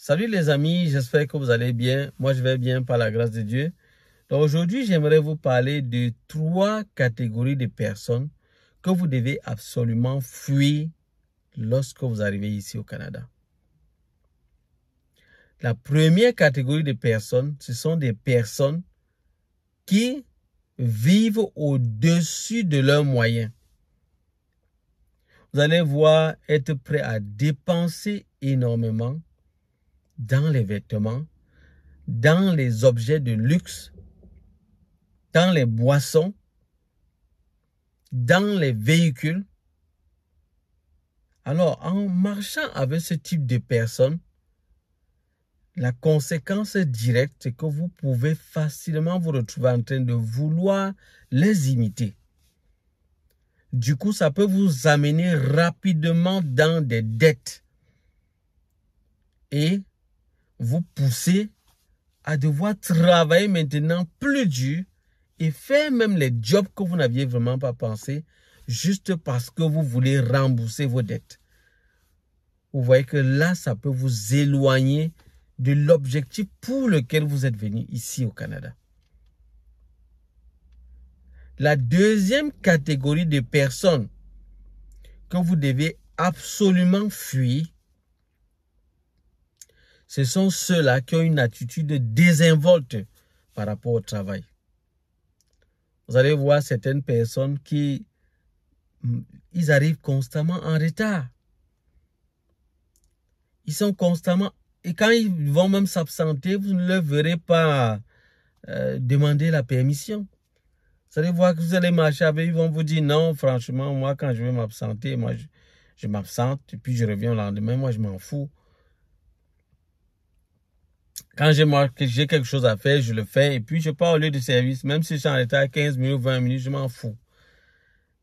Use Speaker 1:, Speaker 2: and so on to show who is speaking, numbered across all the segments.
Speaker 1: Salut les amis, j'espère que vous allez bien. Moi, je vais bien par la grâce de Dieu. Donc aujourd'hui, j'aimerais vous parler de 3 catégories de personnes que vous devez absolument fuir lorsque vous arrivez ici au Canada. La première catégorie de personnes, ce sont des personnes qui vivent au-dessus de leurs moyens. Vous allez voir être prêt à dépenser énormément dans les vêtements, dans les objets de luxe, dans les boissons, dans les véhicules. Alors, en marchant avec ce type de personnes, la conséquence directe, c'est que vous pouvez facilement vous retrouver en train de vouloir les imiter. Du coup, ça peut vous amener rapidement dans des dettes et vous pousser à devoir travailler maintenant plus dur et faire même les jobs que vous n'aviez vraiment pas pensé juste parce que vous voulez rembourser vos dettes. Vous voyez que là, ça peut vous éloigner de l'objectif pour lequel vous êtes venu ici au Canada. La deuxième catégorie de personnes que vous devez absolument fuir, ce sont ceux-là qui ont une attitude désinvolte par rapport au travail. Vous allez voir certaines personnes qui ils arrivent constamment en retard. Ils sont constamment... Et quand ils vont même s'absenter, vous ne leur verrez pas demander la permission. Vous allez voir que vous allez marcher avec eux, ils vont vous dire non, franchement, moi quand je vais m'absenter, moi je m'absente et puis je reviens le lendemain, moi je m'en fous. Quand j'ai quelque chose à faire, je le fais et puis je pars au lieu de service. Même si je suis en retard 15 minutes, 20 minutes, je m'en fous.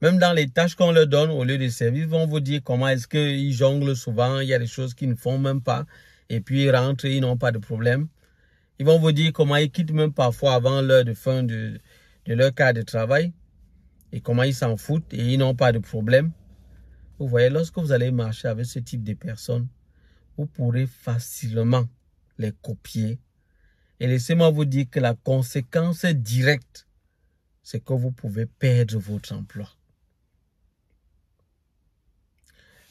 Speaker 1: Même dans les tâches qu'on leur donne au lieu de service, ils vont vous dire comment est-ce qu'ils jonglent souvent. Il y a des choses qu'ils ne font même pas. Et puis ils rentrent et ils n'ont pas de problème. Ils vont vous dire comment ils quittent même parfois avant l'heure de fin de leur cadre de travail. Et comment ils s'en foutent et ils n'ont pas de problème. Vous voyez, lorsque vous allez marcher avec ce type de personnes, vous pourrez facilement les copier. Et laissez-moi vous dire que la conséquence directe, c'est que vous pouvez perdre votre emploi.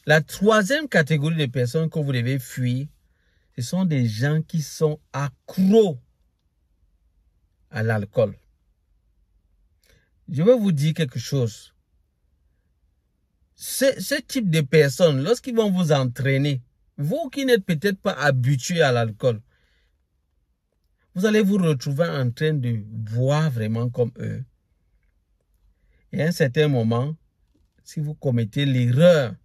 Speaker 1: La troisième catégorie de personnes que vous devez fuir, ce sont des gens qui sont accros à l'alcool. Je vais vous dire quelque chose. Ce type de personnes, lorsqu'ils vont vous entraîner, vous qui n'êtes peut-être pas habitué à l'alcool, vous allez vous retrouver en train de boire vraiment comme eux. Et à un certain moment, si vous commettez l'erreur,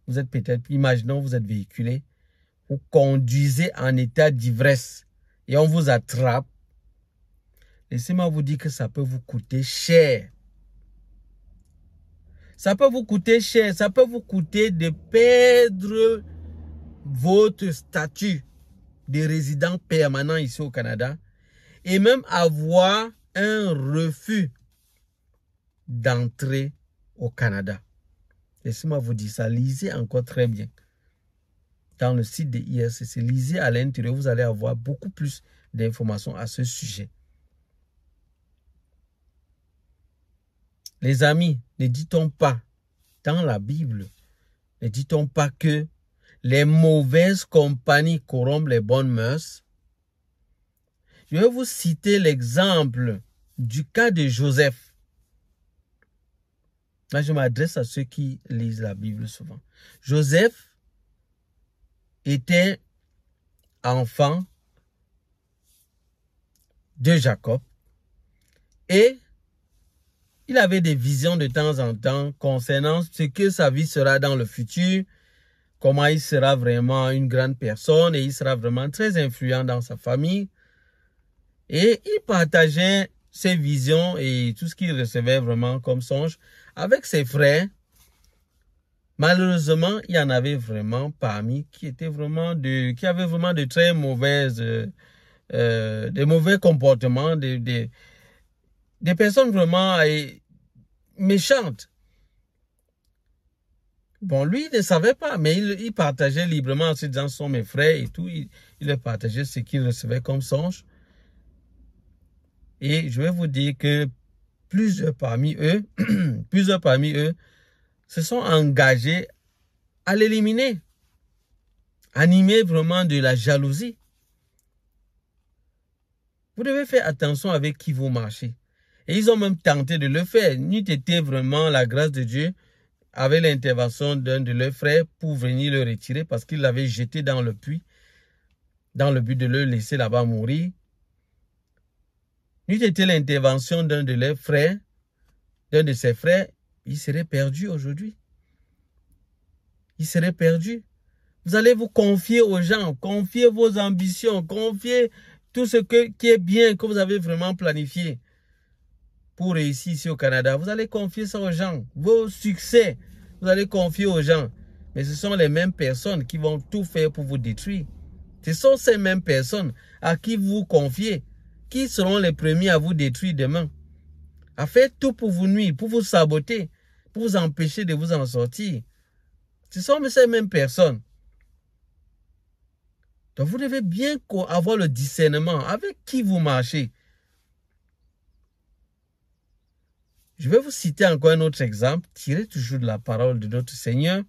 Speaker 1: vous êtes peut-être, imaginons vous êtes véhiculé, vous conduisez en état d'ivresse et on vous attrape, laissez-moi vous dire que ça peut vous coûter cher. Ça peut vous coûter cher, ça peut vous coûter de perdre votre statut de résident permanent ici au Canada et même avoir un refus d'entrer au Canada. Laissez-moi vous dire ça, lisez encore très bien. Dans le site de IRCC, lisez à l'intérieur, vous allez avoir beaucoup plus d'informations à ce sujet. Les amis, ne dit-on pas, dans la Bible, ne dit-on pas que les mauvaises compagnies corrompent les bonnes mœurs? Je vais vous citer l'exemple du cas de Joseph. Là, je m'adresse à ceux qui lisent la Bible souvent. Joseph était enfant de Jacob et il avait des visions de temps en temps concernant ce que sa vie sera dans le futur, comment il sera vraiment une grande personne et il sera vraiment très influent dans sa famille. Et il partageait ses visions et tout ce qu'il recevait vraiment comme songe avec ses frères. Malheureusement, il y en avait vraiment parmi qui avaient vraiment de très mauvaises, des mauvais comportements, des personnes vraiment méchantes. Bon, lui, il ne savait pas, mais il partageait librement. Ces gens sont mes frères et tout. Il leur partageait ce qu'il recevait comme songe. Et je vais vous dire que plusieurs parmi eux, se sont engagés à l'éliminer, animés vraiment de la jalousie. Vous devez faire attention avec qui vous marchez. Et ils ont même tenté de le faire. N'eût été vraiment la grâce de Dieu avec l'intervention d'un de leurs frères pour venir le retirer parce qu'il l'avait jeté dans le puits, dans le but de le laisser là-bas mourir. N'eût été l'intervention d'un de leurs frères, d'un de ses frères, il serait perdu aujourd'hui. Il serait perdu. Vous allez vous confier aux gens, confier vos ambitions, confier tout ce qui est bien, que vous avez vraiment planifié pour réussir ici au Canada. Vous allez confier ça aux gens. Vos succès, vous allez confier aux gens. Mais ce sont les mêmes personnes qui vont tout faire pour vous détruire. Ce sont ces mêmes personnes à qui vous confiez, qui seront les premiers à vous détruire demain. À faire tout pour vous nuire, pour vous saboter, pour vous empêcher de vous en sortir. Ce sont ces mêmes personnes. Donc vous devez bien avoir le discernement avec qui vous marchez. Je vais vous citer encore un autre exemple, tiré toujours de la parole de notre Seigneur.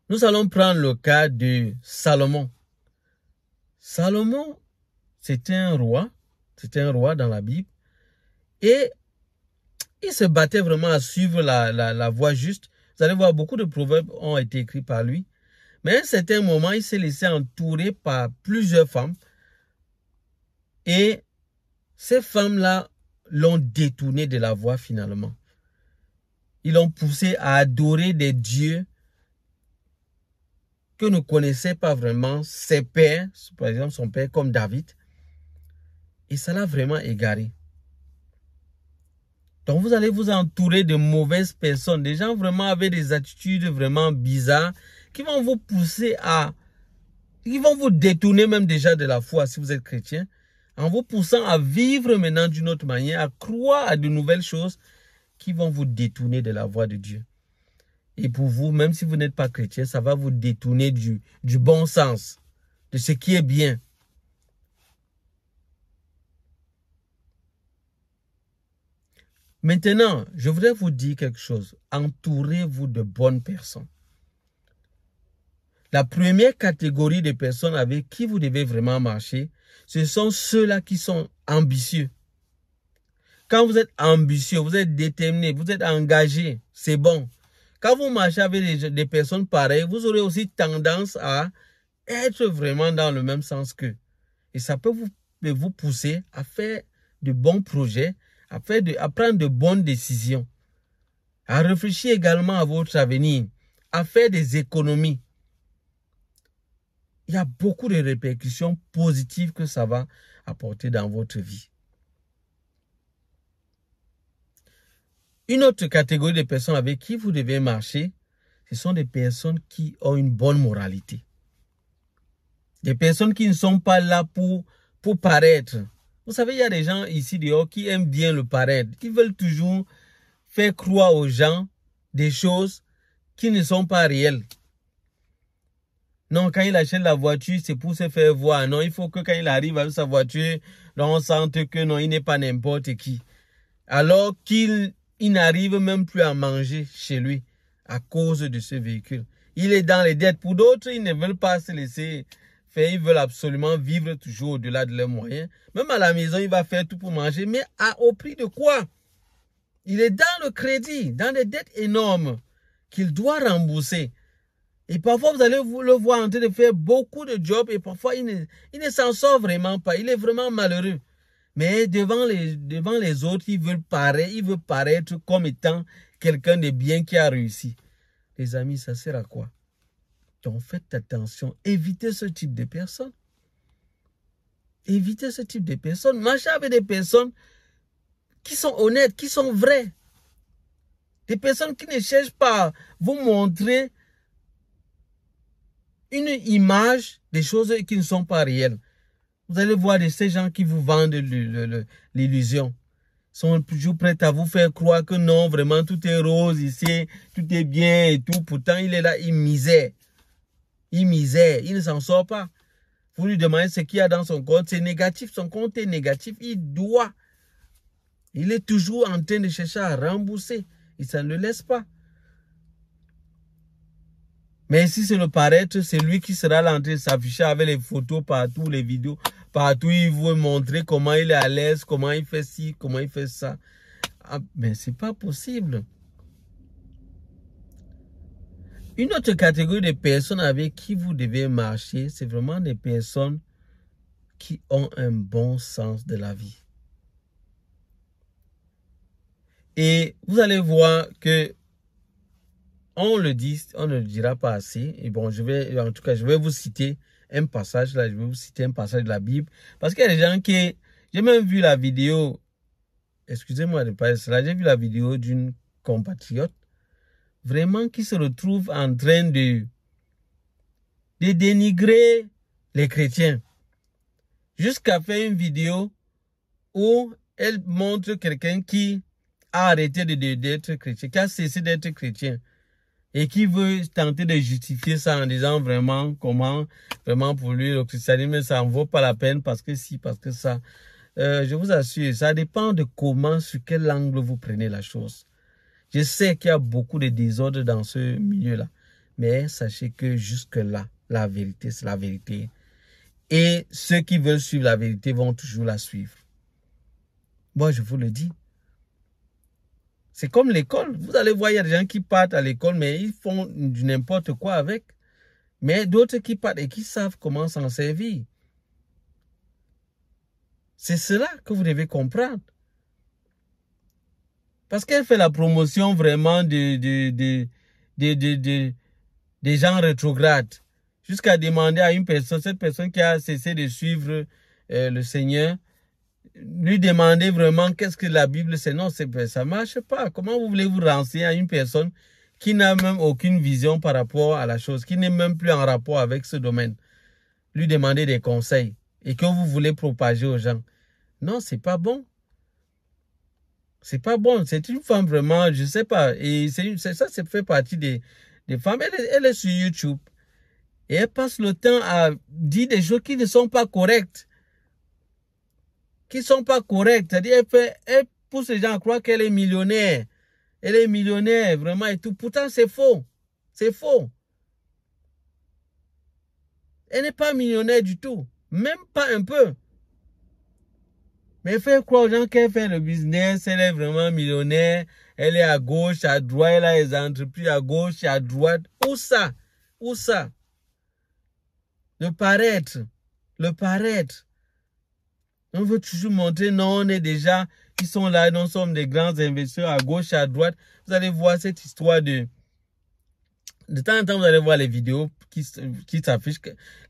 Speaker 1: Nous allons prendre le cas de Salomon. Salomon, c'était un roi dans la Bible. Et il se battait vraiment à suivre la voie juste. Vous allez voir, beaucoup de proverbes ont été écrits par lui. Mais à un certain moment, il s'est laissé entourer par plusieurs femmes. Et ces femmes-là l'ont détourné de la voie finalement. Ils l'ont poussé à adorer des dieux que ne connaissaient pas vraiment ses pères, par exemple son père comme David. Et ça l'a vraiment égaré. Donc vous allez vous entourer de mauvaises personnes, des gens vraiment avec des attitudes vraiment bizarres, qui vont vous pousser qui vont vous détourner même déjà de la foi si vous êtes chrétien, en vous poussant à vivre maintenant d'une autre manière, à croire à de nouvelles choses qui vont vous détourner de la voie de Dieu. Et pour vous, même si vous n'êtes pas chrétien, ça va vous détourner du bon sens, de ce qui est bien. Maintenant, je voudrais vous dire quelque chose. Entourez-vous de bonnes personnes. La première catégorie de personnes avec qui vous devez vraiment marcher, ce sont ceux-là qui sont ambitieux. Quand vous êtes ambitieux, vous êtes déterminé, vous êtes engagé, c'est bon. Quand vous marchez avec des personnes pareilles, vous aurez aussi tendance à être vraiment dans le même sens qu'eux. Et ça peut vous pousser à faire de bons projets, à prendre de bonnes décisions, à réfléchir également à votre avenir, à faire des économies. Il y a beaucoup de répercussions positives que ça va apporter dans votre vie. Une autre catégorie de personnes avec qui vous devez marcher, ce sont des personnes qui ont une bonne moralité. Des personnes qui ne sont pas là pour paraître. Vous savez, il y a des gens ici dehors qui aiment bien le paraître, qui veulent toujours faire croire aux gens des choses qui ne sont pas réelles. Non, quand il achète la voiture, c'est pour se faire voir. Non, il faut que quand il arrive avec sa voiture, on sente que non, il n'est pas n'importe qui. Alors qu'il n'arrive même plus à manger chez lui à cause de ce véhicule. Il est dans les dettes. Pour d'autres, ils ne veulent pas se laisser faire. Ils veulent absolument vivre toujours au-delà de leurs moyens. Même à la maison, il va faire tout pour manger. Mais au prix de quoi? Il est dans le crédit, dans des dettes énormes qu'il doit rembourser. Et parfois, vous allez le voir en train de faire beaucoup de jobs et parfois, il ne s'en sort vraiment pas. Il est vraiment malheureux. Mais devant les autres, il veut paraître comme étant quelqu'un de bien qui a réussi. Les amis, ça sert à quoi? Donc, faites attention. Évitez ce type de personnes. Évitez ce type de personnes. Marchez avec des personnes qui sont honnêtes, qui sont vraies. Des personnes qui ne cherchent pas à vous montrer une image des choses qui ne sont pas réelles. Vous allez voir de ces gens qui vous vendent l'illusion. sont toujours prêts à vous faire croire que non, vraiment, tout est rose ici, tout est bien et tout. Pourtant, il est là, il misère. Il misère, il ne s'en sort pas. Vous lui demandez ce qu'il y a dans son compte, c'est négatif, son compte est négatif, il est toujours en train de chercher à rembourser. Et ça ne le laisse pas. Mais si c'est le paraître, c'est lui qui sera là en train de s'afficher avec les photos partout, les vidéos partout. Il veut montrer comment il est à l'aise, comment il fait ci, comment il fait ça. Ah, mais c'est pas possible. Une autre catégorie de personnes avec qui vous devez marcher, c'est vraiment des personnes qui ont un bon sens de la vie. Et vous allez voir que on le dit, on ne le dira pas assez. Et bon, je vais vous citer un passage là, je vais vous citer un passage de la Bible. Parce qu'il y a des gens qui, j'ai même vu la vidéo, excusez-moi de parler de cela, j'ai vu la vidéo d'une compatriote, vraiment qui se retrouve en train de dénigrer les chrétiens. Jusqu'à faire une vidéo où elle montre quelqu'un qui a arrêté d'être chrétien, qui a cessé d'être chrétien. Et qui veut tenter de justifier ça en disant vraiment comment, vraiment pour lui, le christianisme, ça en vaut pas la peine parce que si, parce que ça. Je vous assure, ça dépend de comment, sur quel angle vous prenez la chose. Je sais qu'il y a beaucoup de désordre dans ce milieu-là. Mais sachez que jusque-là, la vérité, c'est la vérité. Et ceux qui veulent suivre la vérité vont toujours la suivre. Moi, je vous le dis. C'est comme l'école. Vous allez voir, il y a des gens qui partent à l'école, mais ils font du n'importe quoi avec. Mais d'autres qui partent et qui savent comment s'en servir. C'est cela que vous devez comprendre. Parce qu'elle fait la promotion vraiment des gens rétrogrades. Jusqu'à demander à une personne, cette personne qui a cessé de suivre le Seigneur, lui demander vraiment qu'est-ce que la Bible c'est. Non, ça ne marche pas. Comment vous voulez vous renseigner à une personne qui n'a même aucune vision par rapport à la chose, qui n'est même plus en rapport avec ce domaine? Lui demander des conseils et que vous voulez propager aux gens. Non, c'est pas bon. C'est pas bon. C'est une femme vraiment, je sais pas. Et ça fait partie des femmes. Elle est sur YouTube. Et elle passe le temps à dire des choses qui ne sont pas correctes. Qui ne sont pas correctes. C'est-à-dire, elle pousse les gens à croire qu'elle est millionnaire. Elle est millionnaire, vraiment, et tout. Pourtant, c'est faux. C'est faux. Elle n'est pas millionnaire du tout. Même pas un peu. Mais elle fait croire aux gens qu'elle fait le business. Elle est vraiment millionnaire. Elle est à gauche, à droite. Elle a les entreprises à gauche, à droite. Où ça? Où ça? Le paraître. Le paraître. On veut toujours montrer, non, on est déjà, ils sont là, nous sommes des grands investisseurs à gauche, à droite. Vous allez voir cette histoire de temps en temps, vous allez voir les vidéos qui s'affichent,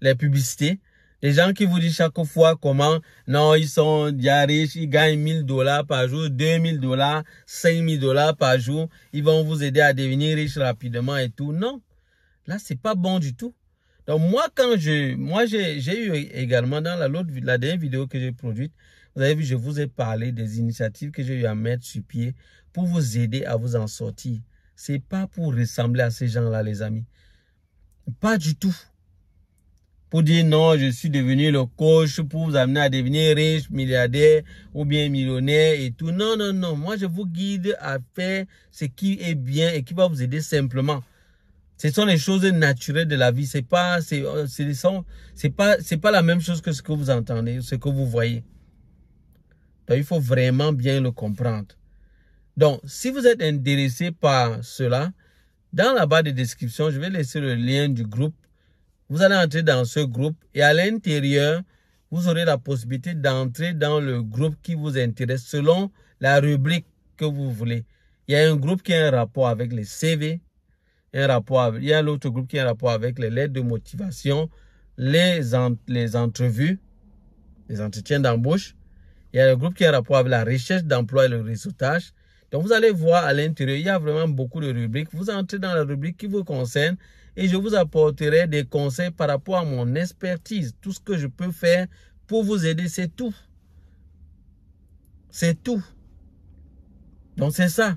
Speaker 1: les publicités. Les gens qui vous disent chaque fois comment, non, ils sont déjà riches, ils gagnent $1000 par jour, $2000, $5000 par jour. Ils vont vous aider à devenir riche rapidement et tout. Non, là, c'est pas bon du tout. Donc moi, j'ai eu également dans la dernière vidéo que j'ai produite, vous avez vu, je vous ai parlé des initiatives que j'ai eu à mettre sur pied pour vous aider à vous en sortir. C'est pas pour ressembler à ces gens-là, les amis. Pas du tout. Pour dire non, je suis devenu le coach pour vous amener à devenir riche, milliardaire ou bien millionnaire et tout. Non, non, non. Moi, je vous guide à faire ce qui est bien et qui va vous aider simplement. Ce sont les choses naturelles de la vie. C'est pas la même chose que ce que vous entendez, ce que vous voyez. Donc, il faut vraiment bien le comprendre. Donc, si vous êtes intéressé par cela, dans la barre de description, je vais laisser le lien du groupe. Vous allez entrer dans ce groupe et à l'intérieur, vous aurez la possibilité d'entrer dans le groupe qui vous intéresse selon la rubrique que vous voulez. Il y a un groupe qui a un rapport avec les CV. Il y a l'autre groupe qui a un rapport avec les lettres de motivation, les entrevues, les entretiens d'embauche. Il y a le groupe qui a un rapport avec la recherche d'emploi et le réseautage. Donc, vous allez voir à l'intérieur, il y a vraiment beaucoup de rubriques. Vous entrez dans la rubrique qui vous concerne et je vous apporterai des conseils par rapport à mon expertise. Tout ce que je peux faire pour vous aider, c'est tout. C'est tout. Donc c'est ça.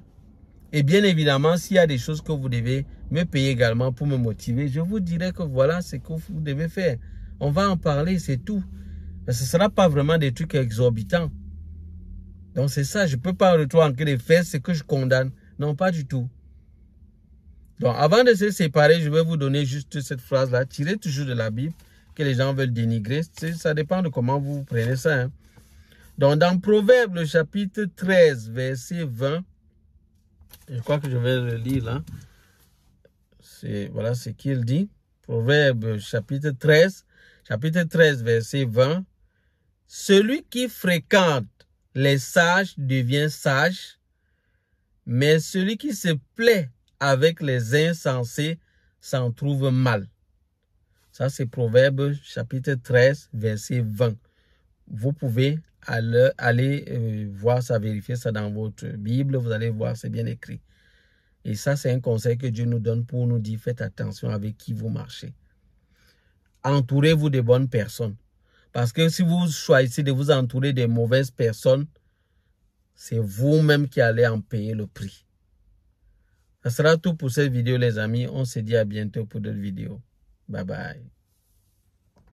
Speaker 1: Et bien évidemment, s'il y a des choses que vous devez me payer également pour me motiver, je vous dirai que voilà ce que vous devez faire. On va en parler, c'est tout. Mais ce ne sera pas vraiment des trucs exorbitants. Donc c'est ça, je ne peux pas retrouver les faits, ce que je condamne. Non, pas du tout. Donc avant de se séparer, je vais vous donner juste cette phrase-là, tirée toujours de la Bible, que les gens veulent dénigrer. Ça dépend de comment vous prenez ça. Hein. Donc dans Proverbe, le chapitre 13, verset 20, je crois que je vais le lire là. Voilà ce qu'il dit. Proverbe, chapitre 13, verset 20. Celui qui fréquente les sages devient sage, mais celui qui se plaît avec les insensés s'en trouve mal. Ça, c'est Proverbe, chapitre 13, verset 20. Vous pouvez aller voir ça, vérifier ça dans votre Bible. Vous allez voir, c'est bien écrit. Et ça, c'est un conseil que Dieu nous donne pour nous dire, faites attention avec qui vous marchez. Entourez-vous de bonnes personnes. Parce que si vous choisissez de vous entourer de mauvaises personnes, c'est vous-même qui allez en payer le prix. Ça sera tout pour cette vidéo, les amis. On se dit à bientôt pour d'autres vidéos. Bye bye.